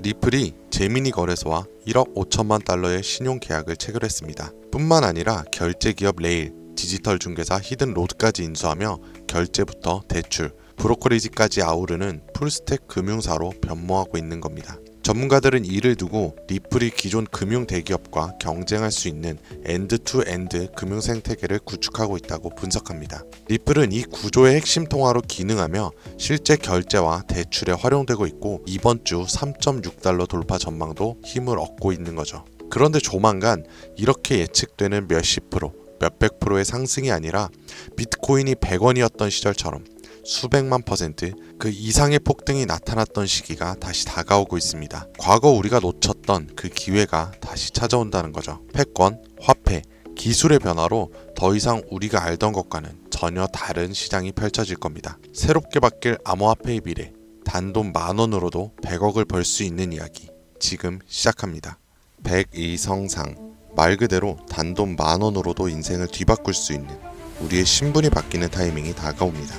리플이 제미니 거래소와 1억 5천만 달러의 신용 계약을 체결했습니다. 뿐만 아니라 결제 기업 레일, 디지털 중개사 히든로드까지 인수하며 결제부터 대출, 브로커리지까지 아우르는 풀스택 금융사로 변모하고 있는 겁니다. 전문가들은 이를 두고 리플이 기존 금융 대기업과 경쟁할 수 있는 엔드-투-엔드 금융 생태계를 구축하고 있다고 분석합니다. 리플은 이 구조의 핵심 통화로 기능하며 실제 결제와 대출에 활용되고 있고 이번 주 3.6달러 돌파 전망도 힘을 얻고 있는 거죠. 그런데 조만간 이렇게 예측되는 몇십 프로, 몇백 프로의 상승이 아니라 비트코인이 100원이었던 시절처럼 수백만 퍼센트 그 이상의 폭등이 나타났던 시기가 다시 다가오고 있습니다. 과거 우리가 놓쳤던 그 기회가 다시 찾아온다는 거죠. 패권, 화폐, 기술의 변화로 더 이상 우리가 알던 것과는 전혀 다른 시장이 펼쳐질 겁니다. 새롭게 바뀔 암호화폐의 미래, 단돈 10,000원으로도 100억을 벌 수 있는 이야기 지금 시작합니다. 백이성상, 말 그대로 단돈 10,000원으로도 인생을 뒤바꿀 수 있는 우리의 신분이 바뀌는 타이밍이 다가옵니다.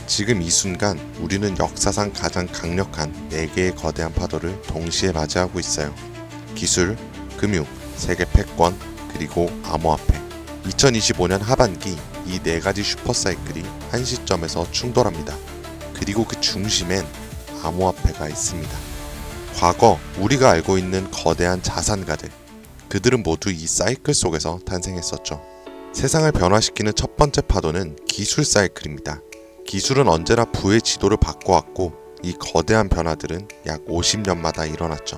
지금 이 순간 우리는 역사상 가장 강력한 4개의 거대한 파도를 동시에 맞이하고 있어요. 기술, 금융, 세계 패권, 그리고 암호화폐. 2025년 하반기 이 4가지 슈퍼사이클이 한 시점에서 충돌합니다. 그리고 그 중심엔 암호화폐가 있습니다. 과거 우리가 알고 있는 거대한 자산가들, 그들은 모두 이 사이클 속에서 탄생했었죠. 세상을 변화시키는 첫 번째 파도는 기술 사이클입니다. 기술은 언제나 부의 지도를 바꿔왔고 이 거대한 변화들은 약 50년마다 일어났죠.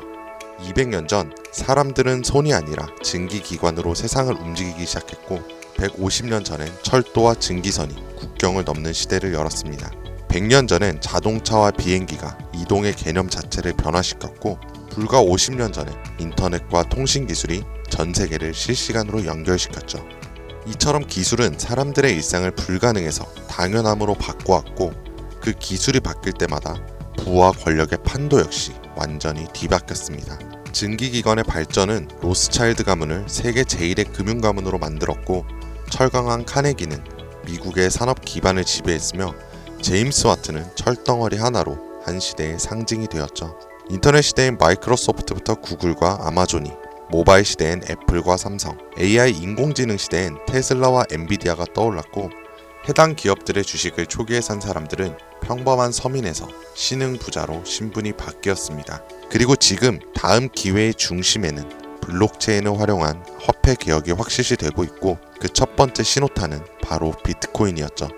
200년 전 사람들은 손이 아니라 증기기관으로 세상을 움직이기 시작했고 150년 전엔 철도와 증기선이 국경을 넘는 시대를 열었습니다. 100년 전엔 자동차와 비행기가 이동의 개념 자체를 변화시켰고 불과 50년 전엔 인터넷과 통신기술이 전 세계를 실시간으로 연결시켰죠. 이처럼 기술은 사람들의 일상을 불가능해서 당연함으로 바꿔왔고 그 기술이 바뀔 때마다 부와 권력의 판도 역시 완전히 뒤바뀌었습니다. 증기기관의 발전은 로스차일드 가문을 세계 제1의 금융 가문으로 만들었고 철강한 카네기는 미국의 산업 기반을 지배했으며 제임스 와트는 철덩어리 하나로 한 시대의 상징이 되었죠. 인터넷 시대인 마이크로소프트부터 구글과 아마존이, 모바일 시대엔 애플과 삼성, AI 인공지능 시대엔 테슬라와 엔비디아가 떠올랐고 해당 기업들의 주식을 초기에 산 사람들은 평범한 서민에서 신흥 부자로 신분이 바뀌었습니다. 그리고 지금 다음 기회의 중심에는 블록체인을 활용한 화폐 개혁이 확실시되고 있고 그 첫 번째 신호탄은 바로 비트코인이었죠.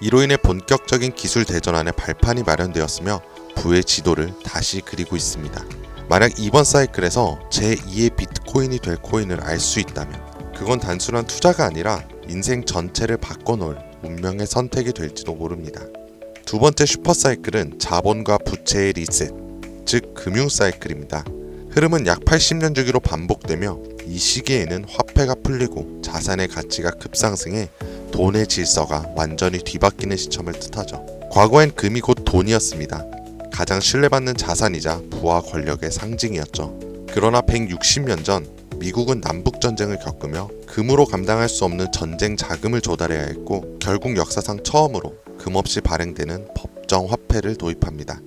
이로 인해 본격적인 기술 대전환의 발판이 마련되었으며 부의 지도를 다시 그리고 있습니다. 만약 이번 사이클에서 제2의 비트코인이 될 코인을 알 수 있다면 그건 단순한 투자가 아니라 인생 전체를 바꿔놓을 운명의 선택이 될지도 모릅니다. 두 번째 슈퍼사이클은 자본과 부채의 리셋, 즉 금융 사이클입니다. 흐름은 약 80년 주기로 반복되며 이 시기에는 화폐가 풀리고 자산의 가치가 급상승해 돈의 질서가 완전히 뒤바뀌는 시점을 뜻하죠. 과거엔 금이 곧 돈이었습니다. 가장 신뢰받는 자산이자 부와 권력의 상징이었죠. 그러나 160년 전 미국은 남북전쟁을 겪으며 금으로 감당할 수 없는 전쟁 자금을 조달해야 했고 결국 역사상 처음으로 금 없이 발행되는 법정 화폐를 도입합니다.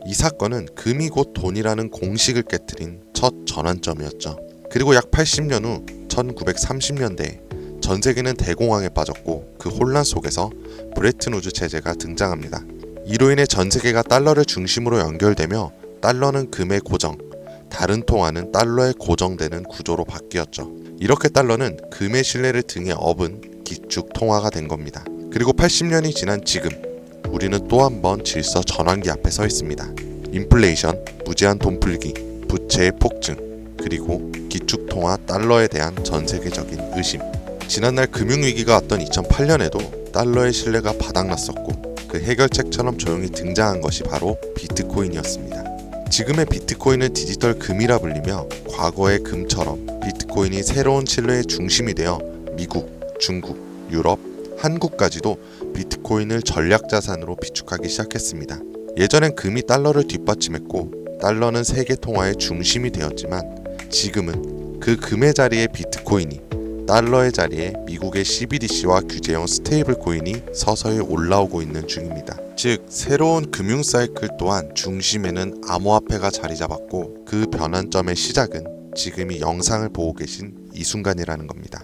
이 사건은 금이 곧 돈이라는 공식을 깨뜨린 첫 전환점이었죠. 그리고 약 80년 후 1930년대에 전 세계는 대공황에 빠졌고 그 혼란 속에서 브레튼 우즈 체제가 등장합니다. 이로 인해 전 세계가 달러를 중심으로 연결되며 달러는 금의 고정, 다른 통화는 달러에 고정되는 구조로 바뀌었죠. 이렇게 달러는 금의 신뢰를 등에 업은 기축 통화가 된 겁니다. 그리고 80년이 지난 지금 우리는 또 한 번 질서 전환기 앞에 서 있습니다. 인플레이션, 무제한 돈 풀기, 부채의 폭증, 그리고 기축 통화 달러에 대한 전 세계적인 의심. 지난날 금융위기가 왔던 2008년에도 달러의 신뢰가 바닥났었고 그 해결책처럼 조용히 등장한 것이 바로 비트코인이었습니다. 지금의 비트코인은 디지털 금이라 불리며 과거의 금처럼 비트코인이 새로운 신뢰의 중심이 되어 미국, 중국, 유럽, 한국까지도 비트코인을 전략자산으로 비축하기 시작했습니다. 예전엔 금이 달러를 뒷받침했고 달러는 세계 통화의 중심이 되었지만 지금은 그 금의 자리에 비트코인이 달러의 자리에 미국의 CBDC와 규제형 스테이블 코인이 서서히 올라오고 있는 중입니다. 즉 새로운 금융 사이클 또한 중심에는 암호화폐가 자리 잡았고 그 변환점의 시작은 지금 이 영상을 보고 계신 이 순간이라는 겁니다.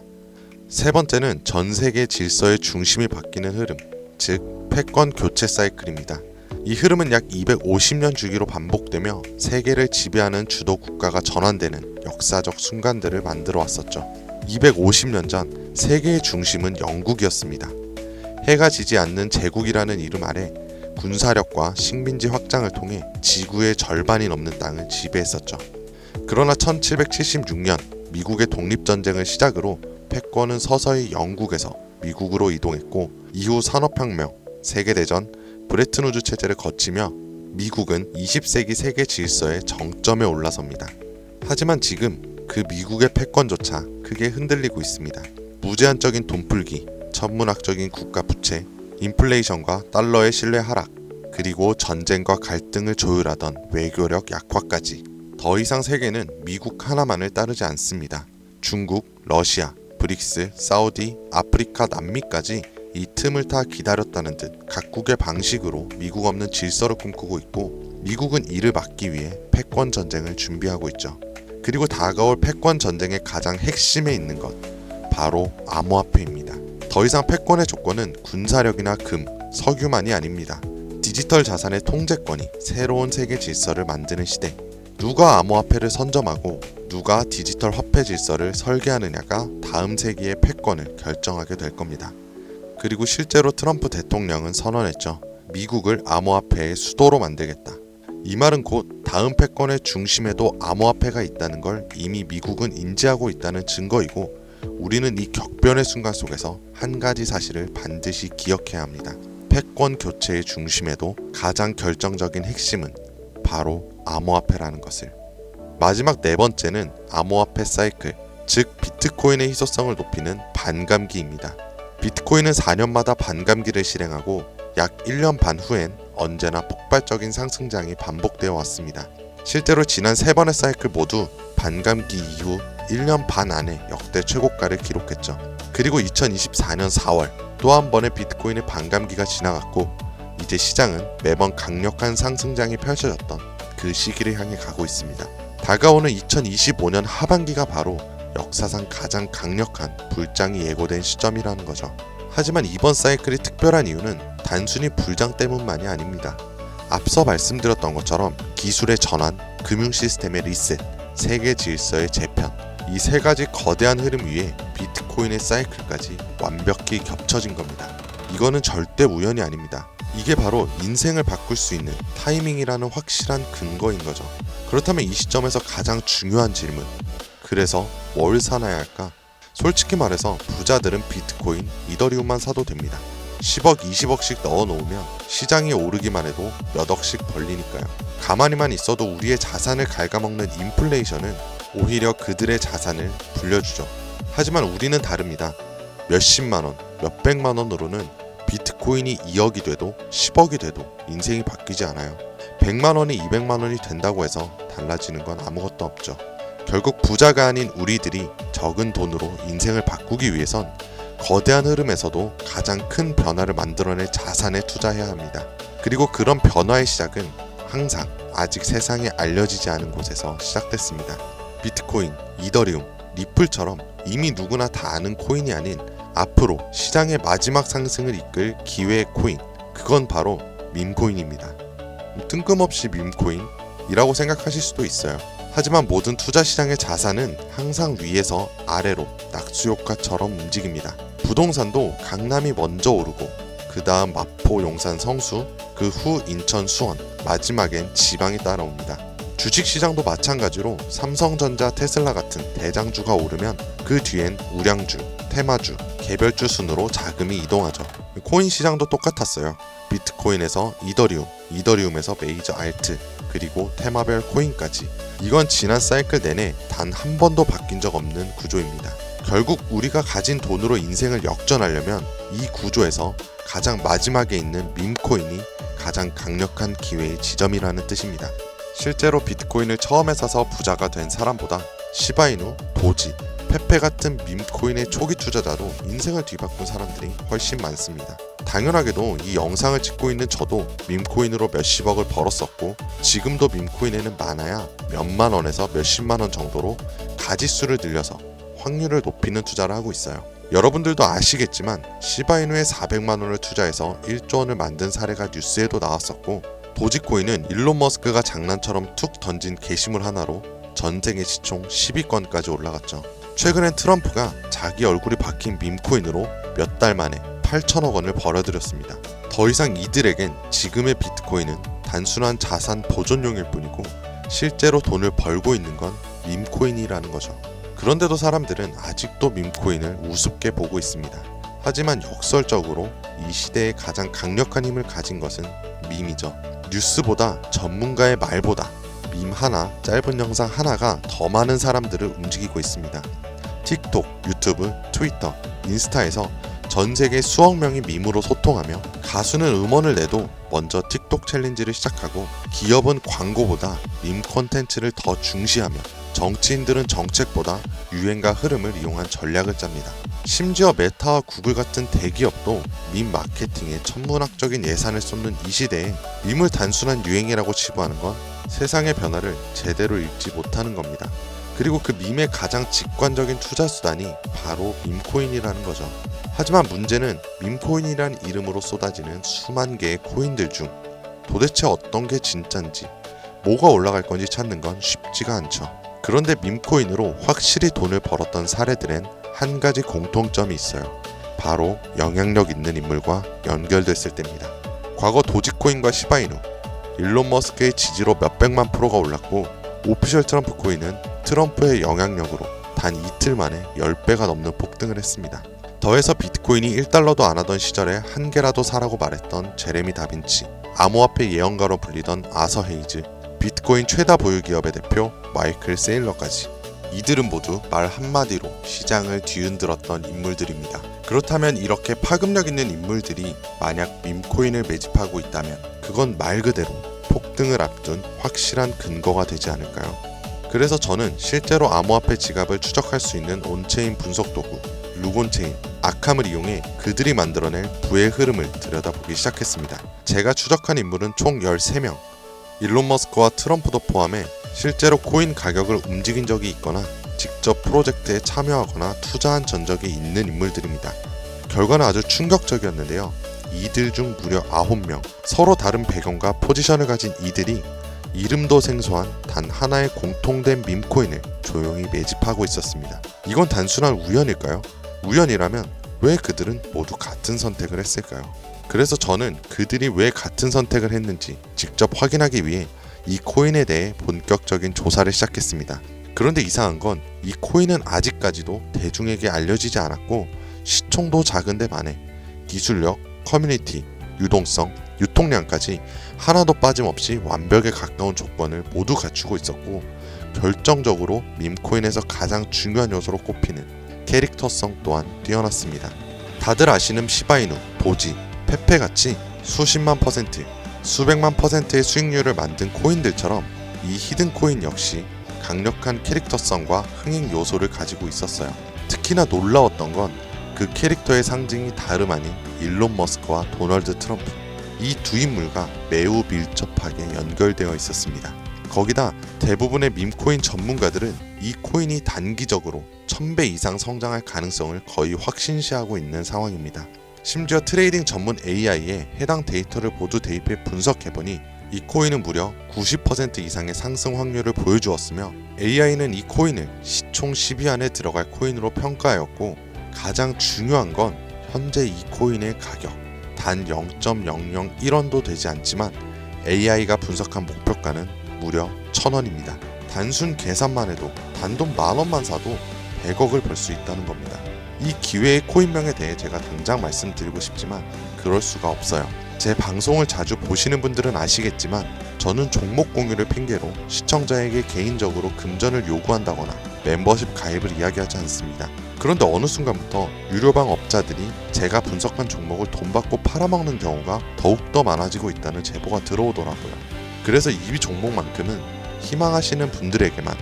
세 번째는 전 세계 질서의 중심이 바뀌는 흐름, 즉 패권 교체 사이클입니다. 이 흐름은 약 250년 주기로 반복되며 세계를 지배하는 주도 국가가 전환되는 역사적 순간들을 만들어 왔었죠. 250년 전 세계의 중심은 영국이었습니다. 해가 지지 않는 제국이라는 이름 아래 군사력과 식민지 확장을 통해 지구의 절반이 넘는 땅을 지배했었죠. 그러나 1776년 미국의 독립전쟁을 시작으로 패권은 서서히 영국에서 미국으로 이동했고 이후 산업혁명, 세계대전, 브레튼우즈 체제를 거치며 미국은 20세기 세계 질서의 정점에 올라섭니다. 하지만 지금 그 미국의 패권조차 크게 흔들리고 있습니다. 무제한적인 돈풀기, 천문학적인 국가 부채, 인플레이션과 달러의 신뢰 하락, 그리고 전쟁과 갈등을 조율하던 외교력 약화까지 더 이상 세계는 미국 하나만을 따르지 않습니다. 중국, 러시아, 브릭스, 사우디, 아프리카, 남미까지 이 틈을 타 기다렸다는 듯 각국의 방식으로 미국 없는 질서를 꿈꾸고 있고 미국은 이를 막기 위해 패권 전쟁을 준비하고 있죠. 그리고 다가올 패권 전쟁의 가장 핵심에 있는 것, 바로 암호화폐입니다. 더 이상 패권의 조건은 군사력이나 금, 석유만이 아닙니다. 디지털 자산의 통제권이 새로운 세계 질서를 만드는 시대. 누가 암호화폐를 선점하고 누가 디지털 화폐 질서를 설계하느냐가 다음 세기의 패권을 결정하게 될 겁니다. 그리고 실제로 트럼프 대통령은 선언했죠. 미국을 암호화폐의 수도로 만들겠다. 이 말은 곧 다음 패권의 중심에도 암호화폐가 있다는 걸 이미 미국은 인지하고 있다는 증거이고 우리는 이 격변의 순간 속에서 한 가지 사실을 반드시 기억해야 합니다. 패권 교체의 중심에도 가장 결정적인 핵심은 바로 암호화폐라는 것을. 마지막 네 번째는 암호화폐 사이클, 즉 비트코인의 희소성을 높이는 반감기입니다. 비트코인은 4년마다 반감기를 실행하고 약 1년 반 후엔 언제나 폭발적인 상승장이 반복되어 왔습니다. 실제로 지난 3번의 사이클 모두 반감기 이후 1년 반 안에 역대 최고가를 기록했죠. 그리고 2024년 4월 또 한 번의 비트코인의 반감기가 지나갔고 이제 시장은 매번 강력한 상승장이 펼쳐졌던 그 시기를 향해 가고 있습니다. 다가오는 2025년 하반기가 바로 역사상 가장 강력한 불장이 예고된 시점이라는 거죠. 하지만 이번 사이클이 특별한 이유는 단순히 불장 때문만이 아닙니다. 앞서 말씀드렸던 것처럼 기술의 전환, 금융 시스템의 리셋, 세계 질서의 재편, 이 세 가지 거대한 흐름 위에 비트코인의 사이클까지 완벽히 겹쳐진 겁니다. 이거는 절대 우연이 아닙니다. 이게 바로 인생을 바꿀 수 있는 타이밍이라는 확실한 근거인 거죠. 그렇다면 이 시점에서 가장 중요한 질문, 그래서 뭘 사놔야 할까? 솔직히 말해서 부자들은 비트코인, 이더리움만 사도 됩니다. 10억, 20억씩 넣어놓으면 시장이 오르기만 해도 몇 억씩 벌리니까요. 가만히만 있어도 우리의 자산을 갉아먹는 인플레이션은 오히려 그들의 자산을 불려주죠. 하지만 우리는 다릅니다. 몇십만원, 몇백만원으로는 비트코인이 2억이 돼도 10억이 돼도 인생이 바뀌지 않아요. 100만원이 200만원이 된다고 해서 달라지는 건 아무것도 없죠. 결국 부자가 아닌 우리들이 적은 돈으로 인생을 바꾸기 위해선 거대한 흐름에서도 가장 큰 변화를 만들어낼 자산에 투자해야 합니다. 그리고 그런 변화의 시작은 항상 아직 세상에 알려지지 않은 곳에서 시작됐습니다. 비트코인, 이더리움, 리플처럼 이미 누구나 다 아는 코인이 아닌 앞으로 시장의 마지막 상승을 이끌 기회의 코인, 그건 바로 밈코인입니다. 뜬금없이 밈코인이라고 생각하실 수도 있어요. 하지만 모든 투자 시장의 자산은 항상 위에서 아래로 낙수효과처럼 움직입니다. 부동산도 강남이 먼저 오르고 그 다음 마포, 용산, 성수, 그 후 인천, 수원, 마지막엔 지방이 따라옵니다. 주식시장도 마찬가지로 삼성전자, 테슬라 같은 대장주가 오르면 그 뒤엔 우량주, 테마주, 개별주 순으로 자금이 이동하죠. 코인 시장도 똑같았어요. 비트코인에서 이더리움, 이더리움에서 메이저 알트, 그리고 테마별 코인까지. 이건 지난 사이클 내내 단 한 번도 바뀐 적 없는 구조입니다. 결국 우리가 가진 돈으로 인생을 역전하려면 이 구조에서 가장 마지막에 있는 밈코인이 가장 강력한 기회의 지점이라는 뜻입니다. 실제로 비트코인을 처음에 사서 부자가 된 사람보다 시바이누, 도지, 페페 같은 밈코인의 초기 투자자도 인생을 뒤바꾼 사람들이 훨씬 많습니다. 당연하게도 이 영상을 찍고 있는 저도 밈코인으로 몇십억을 벌었었고, 지금도 밈코인에는 많아야 몇만 원에서 몇십만 원 정도로 가지수를 늘려서 확률을 높이는 투자를 하고 있어요. 여러분들도 아시겠지만 시바이누에 400만 원을 투자해서 1조 원을 만든 사례가 뉴스에도 나왔었고, 도지코인은 일론 머스크가 장난처럼 툭 던진 게시물 하나로 전 세계 시총 10위권까지 올라갔죠. 최근엔 트럼프가 자기 얼굴이 박힌 밈코인으로 몇 달 만에 8천억 원을 벌어들였습니다. 더 이상 이들에겐 지금의 비트코인은 단순한 자산 보존용일 뿐이고 실제로 돈을 벌고 있는 건 밈코인이라는 거죠. 그런데도 사람들은 아직도 밈코인을 우습게 보고 있습니다. 하지만 역설적으로 이 시대에 가장 강력한 힘을 가진 것은 밈이죠. 뉴스보다 전문가의 말보다 밈 하나, 짧은 영상 하나가 더 많은 사람들을 움직이고 있습니다. 틱톡, 유튜브, 트위터, 인스타에서 전 세계 수억 명이 밈으로 소통하며, 가수는 음원을 내도 먼저 틱톡 챌린지를 시작하고, 기업은 광고보다 밈 콘텐츠를 더 중시하며, 정치인들은 정책보다 유행과 흐름을 이용한 전략을 짭니다. 심지어 메타와 구글 같은 대기업도 밈 마케팅에 천문학적인 예산을 쏟는 이 시대에 밈을 단순한 유행이라고 치부하는 건 세상의 변화를 제대로 읽지 못하는 겁니다. 그리고 그 밈의 가장 직관적인 투자 수단이 바로 밈코인이라는 거죠. 하지만 문제는 밈코인이란 이름으로 쏟아지는 수만 개의 코인들 중 도대체 어떤 게 진짠지, 뭐가 올라갈 건지 찾는 건 쉽지가 않죠. 그런데 밈코인으로 확실히 돈을 벌었던 사례들엔 한 가지 공통점이 있어요. 바로 영향력 있는 인물과 연결됐을 때입니다. 과거 도지코인과 시바이누, 일론 머스크의 지지로 몇백만 프로가 올랐고, 오피셜 트럼프 코인은 트럼프의 영향력으로 단 이틀 만에 10배가 넘는 폭등을 했습니다. 더해서 비트코인이 1달러도 안 하던 시절에 한 개라도 사라고 말했던 제레미 다빈치, 암호화폐 예언가로 불리던 아서 헤이즈, 비트코인 최다 보유 기업의 대표 마이클 세일러까지, 이들은 모두 말 한마디로 시장을 뒤흔들었던 인물들입니다. 그렇다면 이렇게 파급력 있는 인물들이 만약 밈코인을 매집하고 있다면 그건 말 그대로 폭등을 앞둔 확실한 근거가 되지 않을까요? 그래서 저는 실제로 암호화폐 지갑을 추적할 수 있는 온체인 분석 도구 루곤체인, 아캄을 이용해 그들이 만들어낼 부의 흐름을 들여다보기 시작했습니다. 제가 추적한 인물은 총 13명, 일론 머스크와 트럼프도 포함해 실제로 코인 가격을 움직인 적이 있거나 직접 프로젝트에 참여하거나 투자한 전적이 있는 인물들입니다. 결과는 아주 충격적이었는데요. 이들 중 무려 9명, 서로 다른 배경과 포지션을 가진 이들이 이름도 생소한 단 하나의 공통된 밈코인을 조용히 매집하고 있었습니다. 이건 단순한 우연일까요? 우연이라면 왜 그들은 모두 같은 선택을 했을까요? 그래서 저는 그들이 왜 같은 선택을 했는지 직접 확인하기 위해 이 코인에 대해 본격적인 조사를 시작했습니다. 그런데 이상한 건 이 코인은 아직까지도 대중에게 알려지지 않았고, 시총도 작은데 반해 기술력, 커뮤니티, 유동성, 유통량까지 하나도 빠짐없이 완벽에 가까운 조건을 모두 갖추고 있었고, 결정적으로 밈코인에서 가장 중요한 요소로 꼽히는 캐릭터성 또한 뛰어났습니다. 다들 아시는 시바이누, 도지, 페페같이 수십만 퍼센트, 수백만 퍼센트의 수익률을 만든 코인들처럼 이 히든 코인 역시 강력한 캐릭터성과 흥행 요소를 가지고 있었어요. 특히나 놀라웠던 건 그 캐릭터의 상징이 다름 아닌 일론 머스크와 도널드 트럼프, 이 두 인물과 매우 밀접하게 연결되어 있었습니다. 거기다 대부분의 밈코인 전문가들은 이 코인이 단기적으로 1000배 이상 성장할 가능성을 거의 확신시하고 있는 상황입니다. 심지어 트레이딩 전문 AI에 해당 데이터를 모두 대입해 분석해보니 이 코인은 무려 90% 이상의 상승 확률을 보여주었으며, AI는 이 코인을 시총 10위 안에 들어갈 코인으로 평가하였고, 가장 중요한 건 현재 이 코인의 가격 단 0.001원도 되지 않지만 AI가 분석한 목표가는 무려 1000원입니다. 단순 계산만 해도 단돈 10,000원만 사도 100억을 벌 수 있다는 겁니다. 이 기회의 코인명에 대해 제가 당장 말씀드리고 싶지만 그럴 수가 없어요. 제 방송을 자주 보시는 분들은 아시겠지만 저는 종목 공유를 핑계로 시청자에게 개인적으로 금전을 요구한다거나 멤버십 가입을 이야기하지 않습니다. 그런데 어느 순간부터 유료방 업자들이 제가 분석한 종목을 돈 받고 팔아먹는 경우가 더욱더 많아지고 있다는 제보가 들어오더라고요. 그래서 이 종목만큼은 희망하시는 분들에게만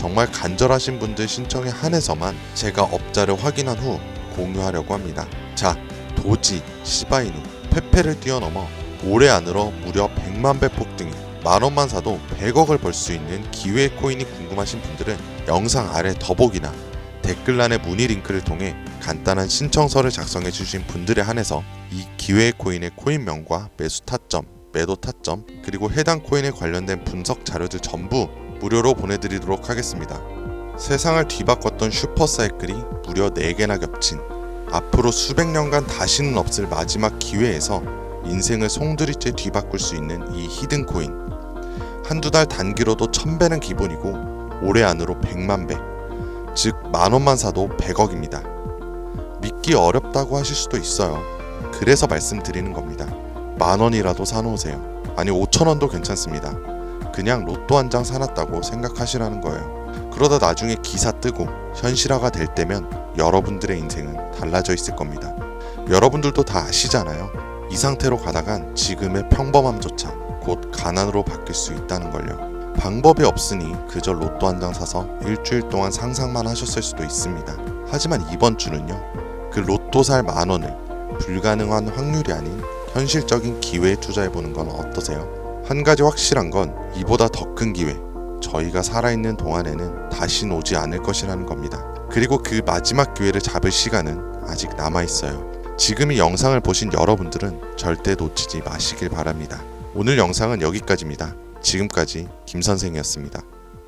정말 간절하신 분들 신청에 한해서만 제가 업자를 확인한 후 공유하려고 합니다. 자, 도지, 시바이누, 페페를 뛰어넘어 올해 안으로 무려 100만 배 폭등인 만원만 사도 100억을 벌 수 있는 기회의 코인이 궁금하신 분들은 영상 아래 더보기나 댓글란의 문의 링크를 통해 간단한 신청서를 작성해 주신 분들에 한해서 이 기회의 코인의 코인명과 매수 타점, 매도 타점, 그리고 해당 코인에 관련된 분석 자료들 전부 무료로 보내드리도록 하겠습니다. 세상을 뒤바꿨던 슈퍼사이클이 무려 4개나 겹친 앞으로 수백 년간 다시는 없을 마지막 기회에서 인생을 송두리째 뒤바꿀 수 있는 이 히든 코인. 한두 달 단기로도 1000배는 기본이고 올해 안으로 100만 배, 즉 만원만 사도 100억입니다. 믿기 어렵다고 하실 수도 있어요. 그래서 말씀드리는 겁니다. 만원이라도 사놓으세요. 아니 5천원도 괜찮습니다. 그냥 로또 한 장 사놨다고 생각하시라는 거예요. 그러다 나중에 기사 뜨고 현실화가 될 때면 여러분들의 인생은 달라져 있을 겁니다. 여러분들도 다 아시잖아요. 이 상태로 가다간 지금의 평범함조차 곧 가난으로 바뀔 수 있다는 걸요. 방법이 없으니 그저 로또 한 장 사서 일주일 동안 상상만 하셨을 수도 있습니다. 하지만 이번 주는요, 그 로또 살 만원을 불가능한 확률이 아닌 현실적인 기회에 투자해보는 건 어떠세요? 한 가지 확실한 건 이보다 더 큰 기회, 저희가 살아있는 동안에는 다신 오지 않을 것이라는 겁니다. 그리고 그 마지막 기회를 잡을 시간은 아직 남아있어요. 지금 이 영상을 보신 여러분들은 절대 놓치지 마시길 바랍니다. 오늘 영상은 여기까지입니다. 지금까지 김선생이었습니다.